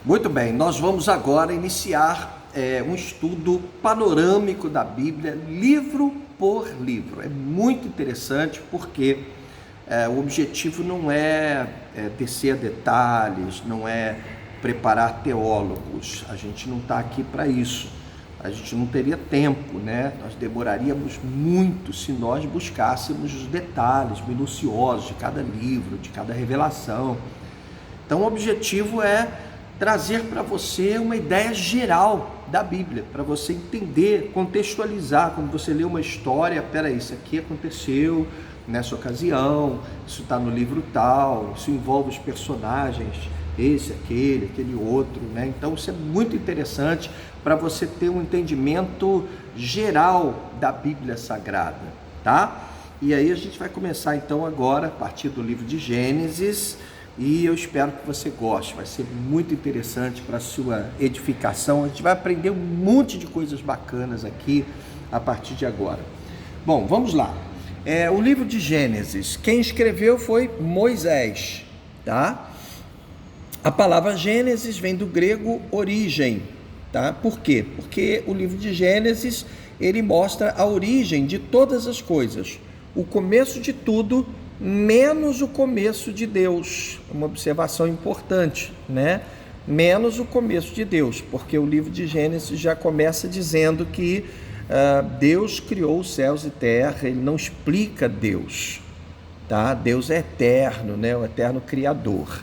Muito bem, nós vamos agora iniciar um estudo panorâmico da Bíblia, livro por livro. É muito interessante porque o objetivo não é descer a detalhes, não é preparar teólogos. A gente não está aqui para isso. A gente não teria tempo, né? Nós demoraríamos muito se nós buscássemos os detalhes minuciosos de cada livro, de cada revelação. Então o objetivo é trazer para você uma ideia geral da Bíblia, para você entender, contextualizar. Quando você lê uma história, peraí, isso aqui aconteceu nessa ocasião, isso está no livro tal, isso envolve os personagens, esse, aquele outro, né? Então isso é muito interessante para você ter um entendimento geral da Bíblia Sagrada, tá? E aí a gente vai começar então agora, a partir do livro de Gênesis, e eu espero que você goste, vai ser muito interessante para a sua edificação. A gente vai aprender um monte de coisas bacanas aqui a partir de agora. Bom, vamos lá. O livro de Gênesis, quem escreveu foi Moisés, tá? A palavra Gênesis vem do grego origem, tá? Por quê? Porque o livro de Gênesis, ele mostra a origem de todas as coisas, o começo de tudo, menos o começo de Deus. Uma observação importante, né? Menos o começo de Deus, porque o livro de Gênesis já começa dizendo que Deus criou os céus e terra. Ele não explica Deus, tá? Deus é eterno, né? O eterno Criador.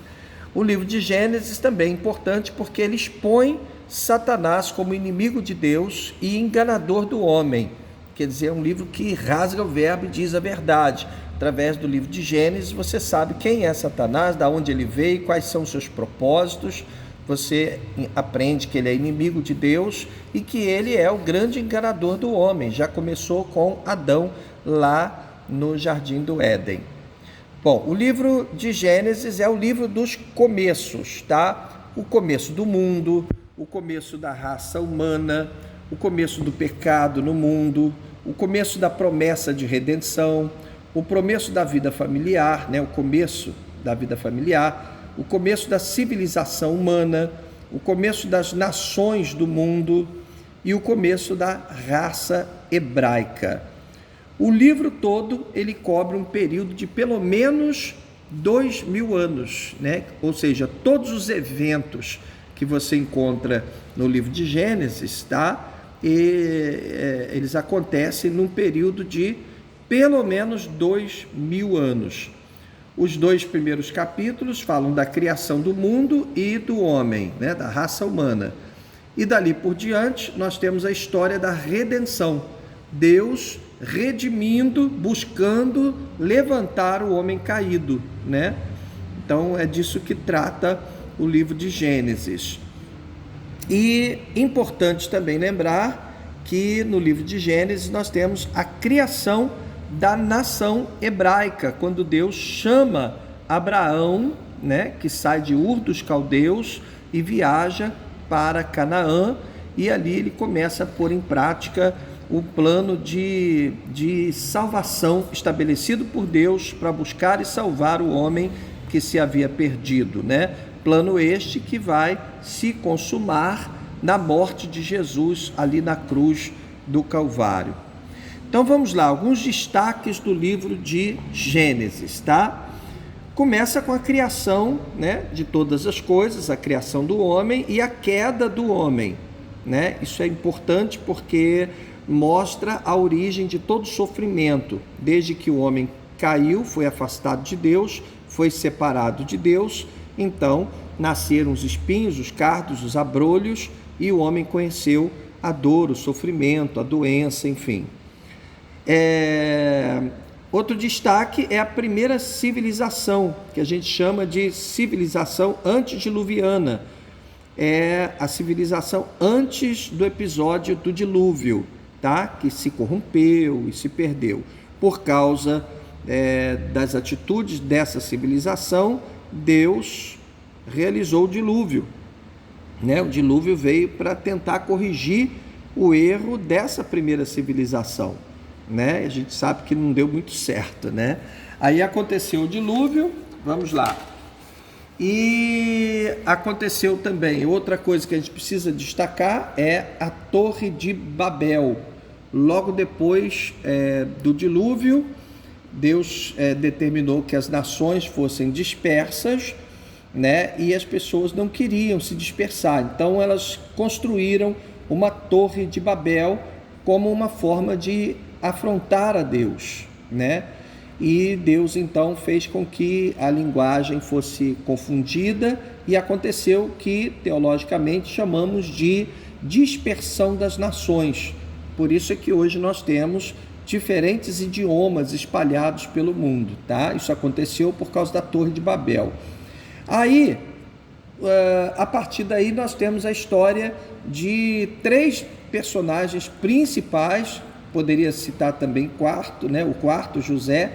O livro de Gênesis também é importante porque ele expõe Satanás como inimigo de Deus e enganador do homem. Quer dizer, é um livro que rasga o verbo e diz a verdade. Através do livro de Gênesis, você sabe quem é Satanás, de onde ele veio, quais são os seus propósitos. Você aprende que ele é inimigo de Deus e que ele é o grande enganador do homem. Já começou com Adão lá no Jardim do Éden. Bom, o livro de Gênesis é o livro dos começos, tá? O começo do mundo, o começo da raça humana, o começo do pecado no mundo, o começo da promessa de redenção, o começo da vida familiar, né? O começo da vida familiar, o começo da civilização humana, o começo das nações do mundo e o começo da raça hebraica. O livro todo, ele cobre um período de pelo menos 2000 anos, né? Ou seja, todos os eventos que você encontra no livro de Gênesis, tá? Eles acontecem num período de pelo menos 2000 anos. Os 2 primeiros capítulos falam da criação do mundo e do homem, né? Da raça humana. E dali por diante, nós temos a história da redenção. Deus redimindo, buscando levantar o homem caído, né? Então é disso que trata o livro de Gênesis. E importante também lembrar que no livro de Gênesis nós temos a criação da nação hebraica, quando Deus chama Abraão, né, que sai de Ur dos Caldeus e viaja para Canaã, e ali ele começa a pôr em prática o plano de salvação estabelecido por Deus para buscar e salvar o homem que se havia perdido, né? Plano este que vai se consumar na morte de Jesus ali na cruz do Calvário. Então vamos lá, alguns destaques do livro de Gênesis, tá? Começa com a criação, né, de todas as coisas, a criação do homem e a queda do homem, né? Isso é importante porque mostra a origem de todo sofrimento. Desde que o homem caiu, foi afastado de Deus, foi separado de Deus, então nasceram os espinhos, os cardos, os abrolhos, e o homem conheceu a dor, o sofrimento, a doença, enfim. Outro destaque é a primeira civilização, que a gente chama de civilização antediluviana. É a civilização antes do episódio do dilúvio, tá? Que se corrompeu e se perdeu. Por causa das atitudes dessa civilização, Deus realizou o dilúvio, né? O dilúvio veio para tentar corrigir o erro dessa primeira civilização, né? A gente sabe que não deu muito certo, né? Aí aconteceu o dilúvio, vamos lá. E aconteceu também, outra coisa que a gente precisa destacar é a Torre de Babel. Logo depois do dilúvio, Deus determinou que as nações fossem dispersas, né? E as pessoas não queriam se dispersar. Então elas construíram uma Torre de Babel como uma forma de afrontar a Deus, né? E Deus então fez com que a linguagem fosse confundida e aconteceu que teologicamente chamamos de dispersão das nações. Por isso é que hoje nós temos diferentes idiomas espalhados pelo mundo, tá? Isso aconteceu por causa da Torre de Babel. Aí, a partir daí nós temos a história de 3 personagens principais. Poderia citar também o quarto, José,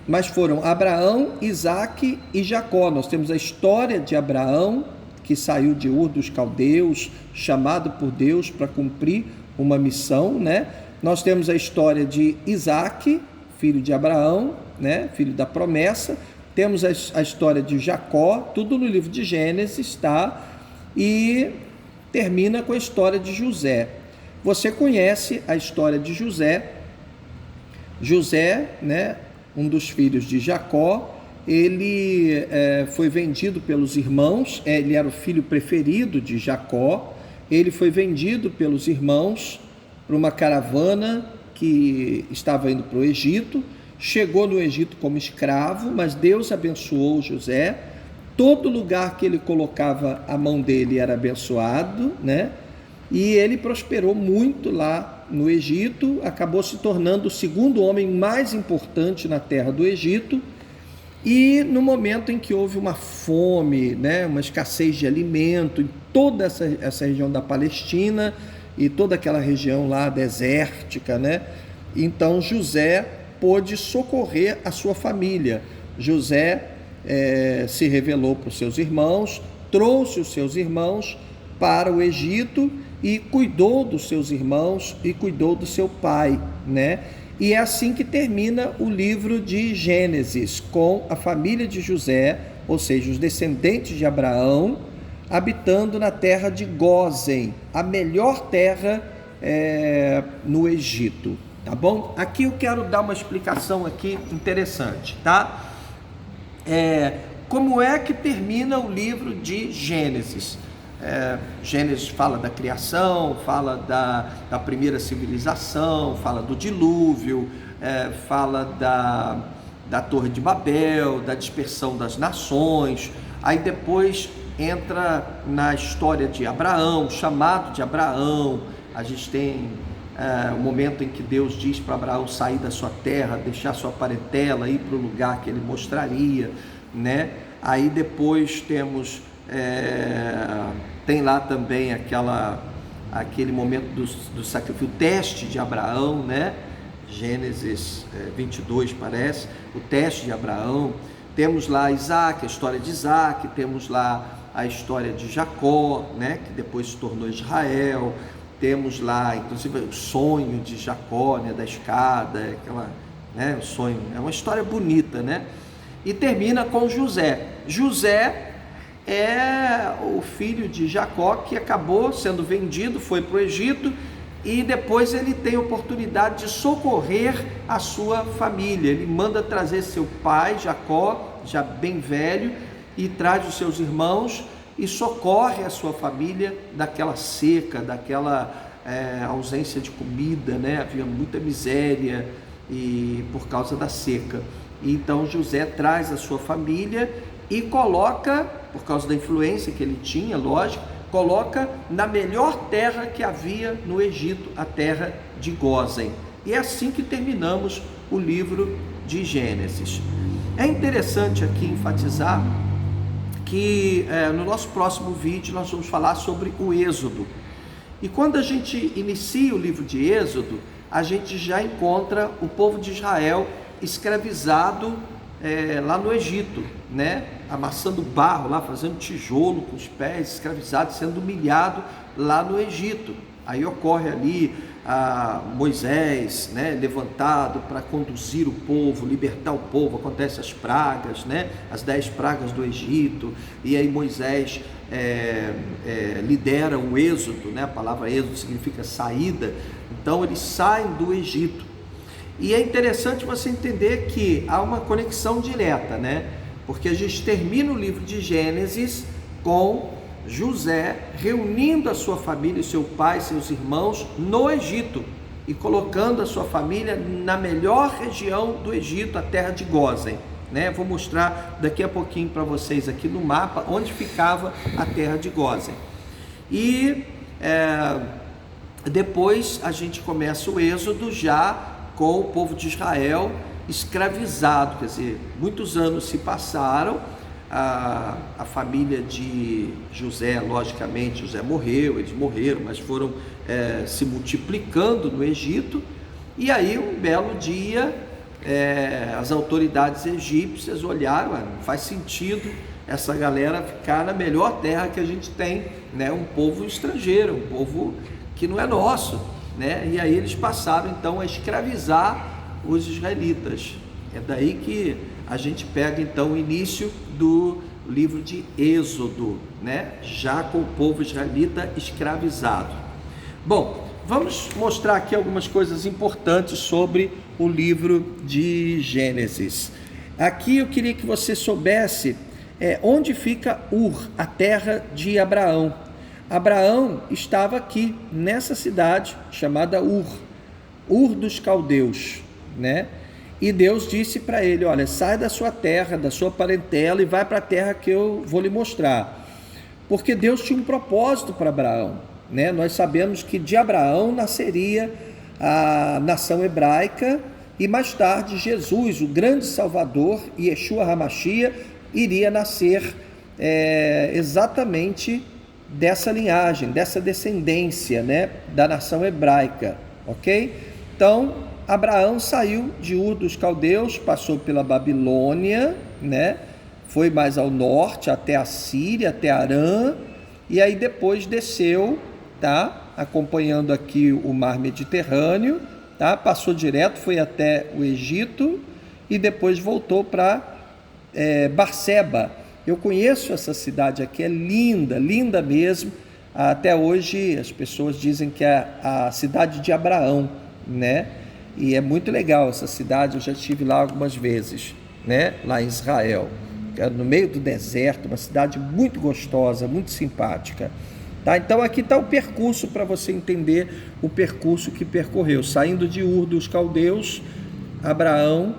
mas foram Abraão, Isaque e Jacó. Nós temos a história de Abraão, que saiu de Ur dos Caldeus, chamado por Deus para cumprir uma missão, né? Nós temos a história de Isaque, filho de Abraão, né? Filho da promessa. Temos a história de Jacó, tudo no livro de Gênesis, tá? E termina com a história de José. Você conhece a história de José. José, né, um dos filhos de Jacó, ele foi vendido pelos irmãos, ele era o filho preferido de Jacó, ele foi vendido pelos irmãos para uma caravana que estava indo para o Egito, chegou no Egito como escravo, mas Deus abençoou José, todo lugar que ele colocava a mão dele era abençoado, né? E ele prosperou muito lá no Egito, acabou se tornando o segundo homem mais importante na terra do Egito. E no momento em que houve uma fome, né, uma escassez de alimento em toda essa região da Palestina e toda aquela região lá desértica, né, então José pôde socorrer a sua família. José se revelou para os seus irmãos, trouxe os seus irmãos para o Egito e cuidou dos seus irmãos e cuidou do seu pai, né? E é assim que termina o livro de Gênesis, com a família de José, ou seja, os descendentes de Abraão, habitando na terra de Gósen, a melhor terra no Egito, tá bom? Aqui eu quero dar uma explicação aqui interessante, tá? Como é que termina o livro de Gênesis? Gênesis fala da criação, fala da primeira civilização, fala do dilúvio, fala da Torre de Babel, da dispersão das nações. Aí depois entra na história de Abraão, chamado de Abraão. A gente tem o momento em que Deus diz para Abraão sair da sua terra, deixar sua parentela, ir para o lugar que ele mostraria, né? Aí depois temos tem lá também aquele momento do sacrifício, o teste de Abraão, né? Gênesis 22 parece, o teste de Abraão. Temos lá Isaac, a história de Isaac, temos lá a história de Jacó, né? Que depois se tornou Israel. Temos lá, inclusive, o sonho de Jacó, né? Da escada, né? O sonho, é uma história bonita, né? E termina com José. José é o filho de Jacó, que acabou sendo vendido, foi para o Egito, e depois ele tem a oportunidade de socorrer a sua família. Ele manda trazer seu pai, Jacó, já bem velho, e traz os seus irmãos e socorre a sua família daquela seca, daquela ausência de comida, né? Havia muita miséria e por causa da seca. Então José traz a sua família e coloca, por causa da influência que ele tinha, lógico, coloca na melhor terra que havia no Egito, a terra de Gósen. E é assim que terminamos o livro de Gênesis. É interessante aqui enfatizar que no nosso próximo vídeo nós vamos falar sobre o Êxodo. E quando a gente inicia o livro de Êxodo, a gente já encontra o povo de Israel escravizado lá no Egito, né? Amassando barro lá, fazendo tijolo com os pés, escravizado, sendo humilhado lá no Egito. Aí ocorre ali Moisés, né, levantado para conduzir o povo, libertar o povo, acontecem as pragas, né, as 10 pragas do Egito, e aí Moisés lidera o êxodo, né, a palavra êxodo significa saída, então eles saem do Egito. E é interessante você entender que há uma conexão direta, né, porque a gente termina o livro de Gênesis com José reunindo a sua família, seu pai, seus irmãos no Egito e colocando a sua família na melhor região do Egito, a terra de Gósen, né? Vou mostrar daqui a pouquinho para vocês aqui no mapa onde ficava a terra de Gósen. E depois a gente começa o êxodo já com o povo de Israel escravizado, quer dizer, muitos anos se passaram. A família de José, logicamente, José morreu, eles morreram, mas foram se multiplicando no Egito, e aí um belo dia as autoridades egípcias olharam, não faz sentido essa galera ficar na melhor terra que a gente tem, né? Um povo estrangeiro, um povo que não é nosso, né? E aí eles passaram então a escravizar os israelitas. É daí que a gente pega então o início do livro de Êxodo, né? Já com o povo israelita escravizado. Bom, vamos mostrar aqui algumas coisas importantes sobre o livro de Gênesis. Aqui eu queria que você soubesse onde fica Ur, a terra de Abraão. Abraão estava aqui, nessa cidade chamada Ur dos Caldeus, né? E Deus disse para ele, olha, sai da sua terra, da sua parentela e vai para a terra que eu vou lhe mostrar. Porque Deus tinha um propósito para Abraão, né? Nós sabemos que de Abraão nasceria a nação hebraica e mais tarde Jesus, o grande Salvador, Yeshua HaMashiach, iria nascer exatamente dessa linhagem, dessa descendência, né? Da nação hebraica, ok? Então, Abraão saiu de Ur dos Caldeus, passou pela Babilônia, né? Foi mais ao norte, até a Síria, até Arã, e aí depois desceu, tá? Acompanhando aqui o mar Mediterrâneo, tá? Passou direto, foi até o Egito e depois voltou para Berseba. Eu conheço essa cidade aqui, é linda, linda mesmo. Até hoje as pessoas dizem que é a cidade de Abraão, né? E é muito legal essa cidade, eu já estive lá algumas vezes, né? Lá em Israel, no meio do deserto, uma cidade muito gostosa, muito simpática, tá? Então aqui está o percurso para você entender o percurso que percorreu. Saindo de Ur dos Caldeus, Abraão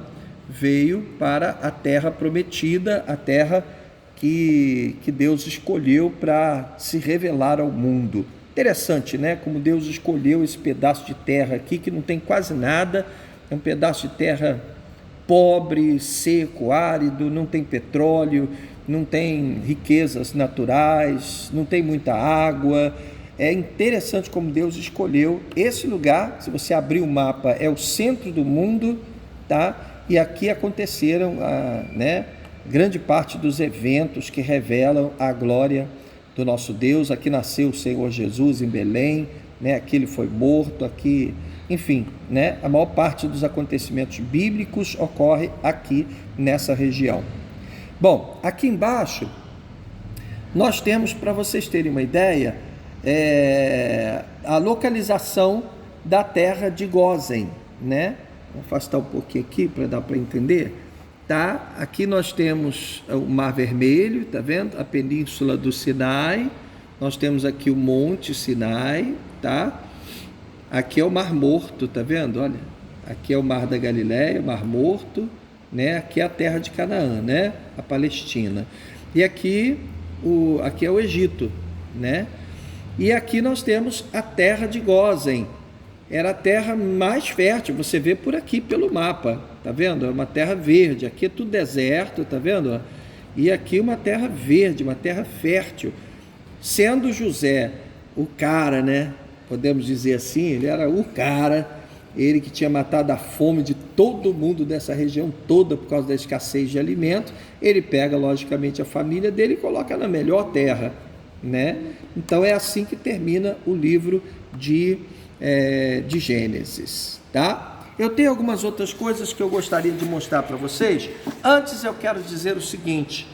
veio para a terra prometida, a terra que Deus escolheu para se revelar ao mundo. Interessante, né? Como Deus escolheu esse pedaço de terra aqui, que não tem quase nada, é um pedaço de terra pobre, seco, árido, não tem petróleo, não tem riquezas naturais, não tem muita água. É interessante como Deus escolheu esse lugar. Se você abrir o mapa, é o centro do mundo, tá? E aqui aconteceram, né, grande parte dos eventos que revelam a glória do nosso Deus. Aqui nasceu o Senhor Jesus em Belém, né? Aqui ele foi morto, aqui, enfim, né? A maior parte dos acontecimentos bíblicos ocorre aqui nessa região. Bom, aqui embaixo nós temos, para vocês terem uma ideia, a localização da terra de Gósen, né? Vou afastar um pouquinho aqui para dar para entender. Tá? Aqui nós temos o Mar Vermelho, tá vendo? A península do Sinai, nós temos aqui o Monte Sinai, tá? Aqui é o Mar Morto, tá vendo? Olha, aqui é o Mar da Galileia, o Mar Morto, né? Aqui é a terra de Canaã, né? A Palestina. E aqui é o Egito, né? E aqui nós temos a terra de Gósen. Era a terra mais fértil, você vê por aqui pelo mapa, tá vendo? É uma terra verde, aqui é tudo deserto, tá vendo? E aqui uma terra verde, uma terra fértil. Sendo José o cara, né? Podemos dizer assim, ele era o cara, ele que tinha matado a fome de todo mundo dessa região toda por causa da escassez de alimento. Ele pega, logicamente, a família dele e coloca na melhor terra, né? Então é assim que termina o livro de Gênesis, tá? Eu tenho algumas outras coisas que eu gostaria de mostrar para vocês. Antes eu quero dizer o seguinte: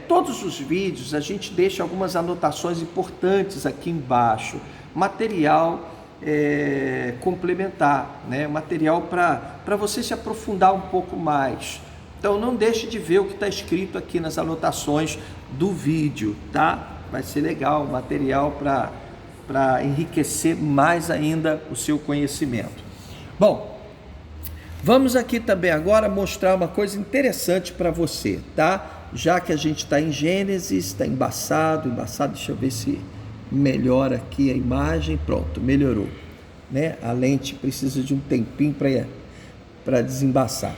todos os vídeos a gente deixa algumas anotações importantes aqui embaixo, material complementar, né? Material para você se aprofundar um pouco mais. Então não deixe de ver o que está escrito aqui nas anotações do vídeo, tá? Vai ser legal, material para enriquecer mais ainda o seu conhecimento. Bom, vamos aqui também agora mostrar uma coisa interessante para você, tá? Já que a gente está em Gênesis, está embaçado, deixa eu ver se melhora aqui a imagem. Pronto, melhorou, né? A lente precisa de um tempinho para desembaçar.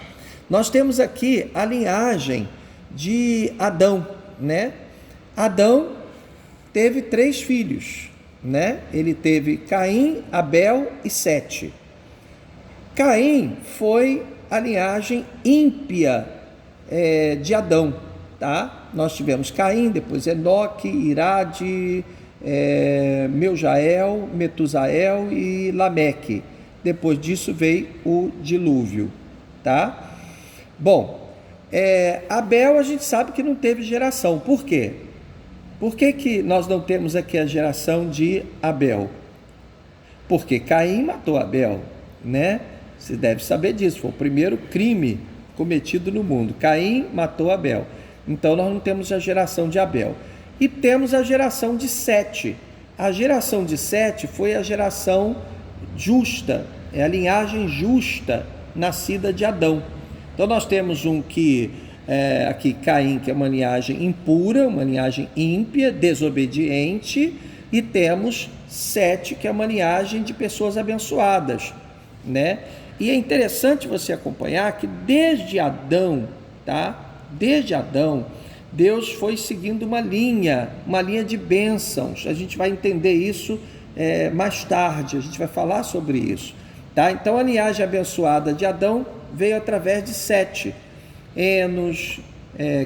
Nós temos aqui a linhagem de Adão, né? Adão teve 3 filhos, né? Ele teve Caim, Abel e Sete. Caim foi a linhagem ímpia de Adão, tá? Nós tivemos Caim, depois Enoque, Irade, Meujael, Metusael e Lameque. Depois disso veio o dilúvio, tá? Bom, Abel a gente sabe que não teve geração. Por quê? Por que nós não temos aqui a geração de Abel? Porque Caim matou Abel, né? Você deve saber disso, foi o primeiro crime cometido no mundo. Caim matou Abel. Então nós não temos a geração de Abel. E temos a geração de Sete. A geração de Sete foi a geração justa, é a linhagem justa nascida de Adão. Então nós temos aqui Caim, que é uma linhagem impura, uma linhagem ímpia, desobediente, e temos Sete, que é uma linhagem de pessoas abençoadas, né? E é interessante você acompanhar que desde Adão, tá? Desde Adão, Deus foi seguindo uma linha de bênçãos. A gente vai entender isso mais tarde, a gente vai falar sobre isso, tá? Então a linhagem abençoada de Adão veio através de Sete: Enos,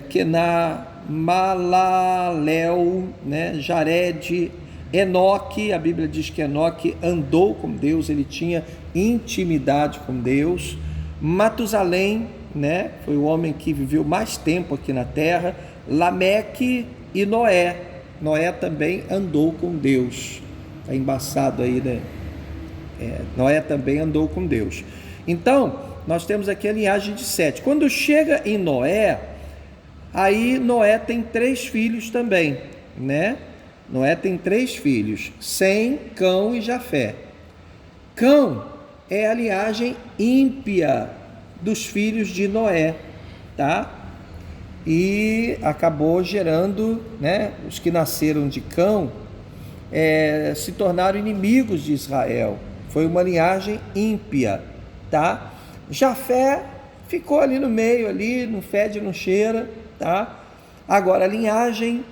Kená, Malalel, né? Jared, Enoque. A Bíblia diz que Enoque andou com Deus, ele tinha intimidade com Deus. Matusalém, né? Foi o homem que viveu mais tempo aqui na terra. Lameque e Noé. Noé também andou com Deus. Está embaçado aí, né? Noé também andou com Deus. Então, nós temos aqui a linhagem de Sete. Quando chega em Noé, aí Noé tem 3 filhos também, né? Noé tem 3 filhos: Sem, Cão e Jafé. Cão é a linhagem ímpia dos filhos de Noé, tá? E acabou gerando, né? Os que nasceram de Cão se tornaram inimigos de Israel. Foi uma linhagem ímpia, tá? Jafé ficou ali no meio, ali, não fede, não cheira, tá? Agora, a linhagem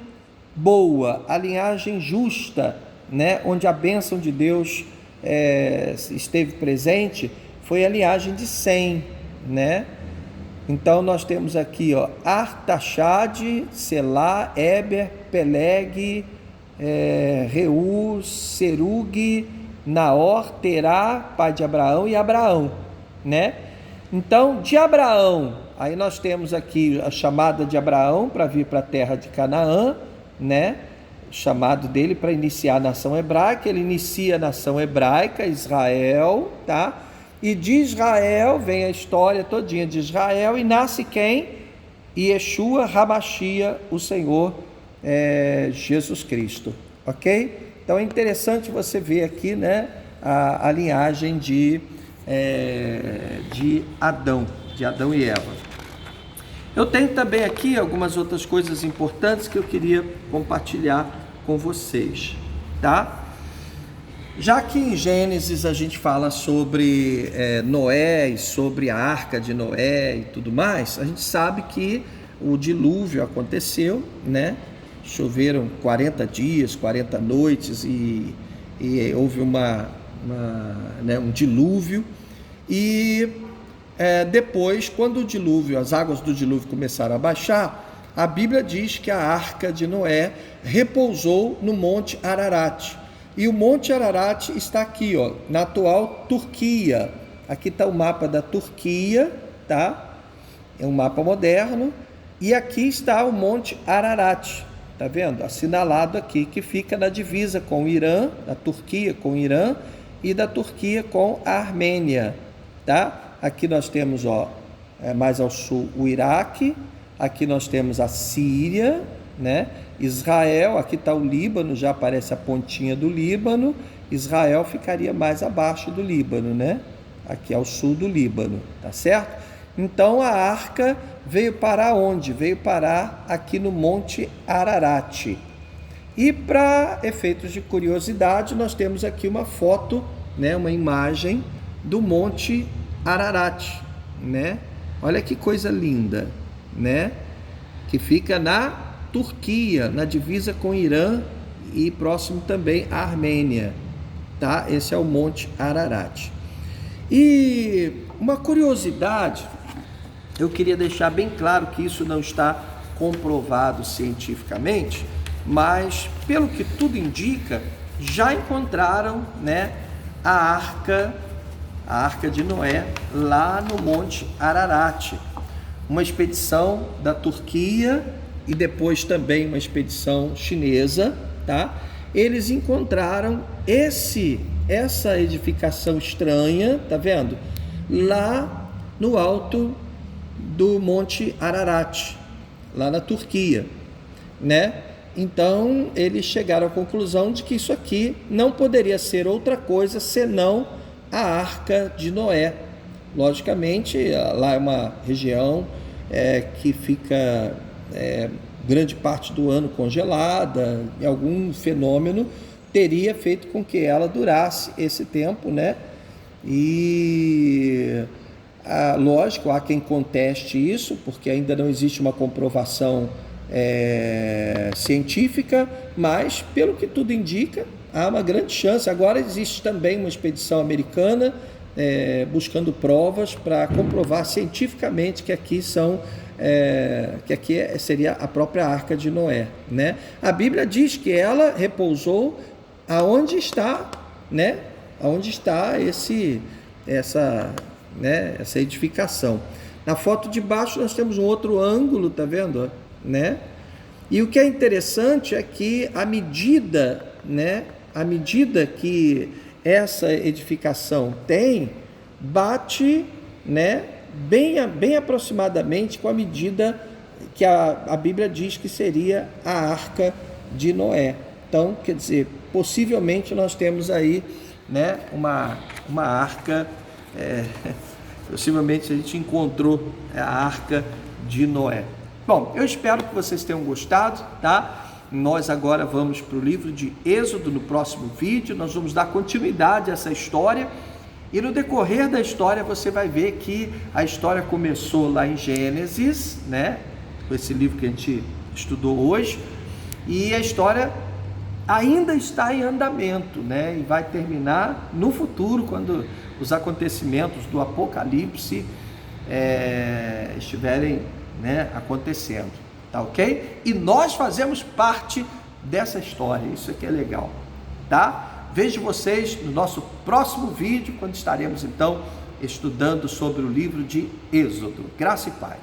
boa, a linhagem justa, né? Onde a bênção de Deus esteve presente, foi a linhagem de Sem, né? Então nós temos aqui, ó, Artaxade, Selá, Éber, Peleg, Reu, Serug, Naor, Terá, pai de Abraão, e Abraão, né? Então, de Abraão, aí nós temos aqui a chamada de Abraão para vir para a terra de Canaã, né? O chamado dele para iniciar a nação hebraica. Ele inicia a nação hebraica, Israel, tá? E de Israel vem a história todinha de Israel, e nasce quem? Yeshua HaMashiach, o Senhor Jesus Cristo, ok? Então é interessante você ver aqui, né, a linhagem de Adão e Eva. Eu tenho também aqui algumas outras coisas importantes que eu queria compartilhar com vocês, tá? Já que em Gênesis a gente fala sobre Noé e sobre a arca de Noé e tudo mais, a gente sabe que o dilúvio aconteceu, né? Choveram 40 dias, 40 noites e houve um dilúvio. E depois, quando as águas do dilúvio começaram a baixar, a Bíblia diz que a arca de Noé repousou no Monte Ararat. E o Monte Ararat está aqui, ó, na atual Turquia. Aqui está o mapa da Turquia, tá? É um mapa moderno. E aqui está o Monte Ararat, tá vendo? Assinalado aqui, que fica na divisa com o Irã, da Turquia com o Irã e da Turquia com a Armênia, tá? Aqui nós temos, ó, mais ao sul, o Iraque. Aqui nós temos a Síria, né? Israel, aqui está o Líbano, já aparece a pontinha do Líbano. Israel ficaria mais abaixo do Líbano, né? Aqui ao sul do Líbano, tá certo? Então a arca veio parar onde? Veio parar aqui no Monte Ararat. E para efeitos de curiosidade, nós temos aqui uma foto, né? Uma imagem do Monte Ararat, né? Olha que coisa linda, né? Que fica na Turquia, na divisa com o Irã e próximo também à Armênia, tá? Esse é o Monte Ararat. E uma curiosidade, eu queria deixar bem claro que isso não está comprovado cientificamente, mas pelo que tudo indica, já encontraram, né, a arca de Noé lá no Monte Ararat. Uma expedição da Turquia e depois também uma expedição chinesa, tá? Eles encontraram essa edificação estranha, tá vendo? Lá no alto do Monte Ararat, lá na Turquia, né? Então eles chegaram à conclusão de que isso aqui não poderia ser outra coisa senão a Arca de Noé. Logicamente, lá é uma região que fica grande parte do ano congelada, e algum fenômeno teria feito com que ela durasse esse tempo, né? E lógico, há quem conteste isso, porque ainda não existe uma comprovação científica, mas pelo que tudo indica, há uma grande chance. Agora existe também uma expedição americana buscando provas para comprovar cientificamente que aqui seria a própria Arca de Noé, né? A Bíblia diz que ela repousou aonde está, né? Aonde está essa edificação. Na foto de baixo nós temos um outro ângulo, tá vendo, né? E o que é interessante é que à medida que essa edificação bate, né, bem aproximadamente com a medida que a Bíblia diz que seria a Arca de Noé. Então, quer dizer, possivelmente nós temos aí, né, uma arca, possivelmente a gente encontrou a Arca de Noé. Bom, eu espero que vocês tenham gostado, tá? Nós agora vamos para o livro de Êxodo. No próximo vídeo nós vamos dar continuidade a essa história, e no decorrer da história você vai ver que a história começou lá em Gênesis, né? Com esse livro que a gente estudou hoje, e a história ainda está em andamento, né? E vai terminar no futuro, quando os acontecimentos do Apocalipse estiverem, né, acontecendo, tá ok? E nós fazemos parte dessa história, isso aqui é legal, tá? Vejo vocês no nosso próximo vídeo, quando estaremos então estudando sobre o livro de Êxodo. Graça e paz.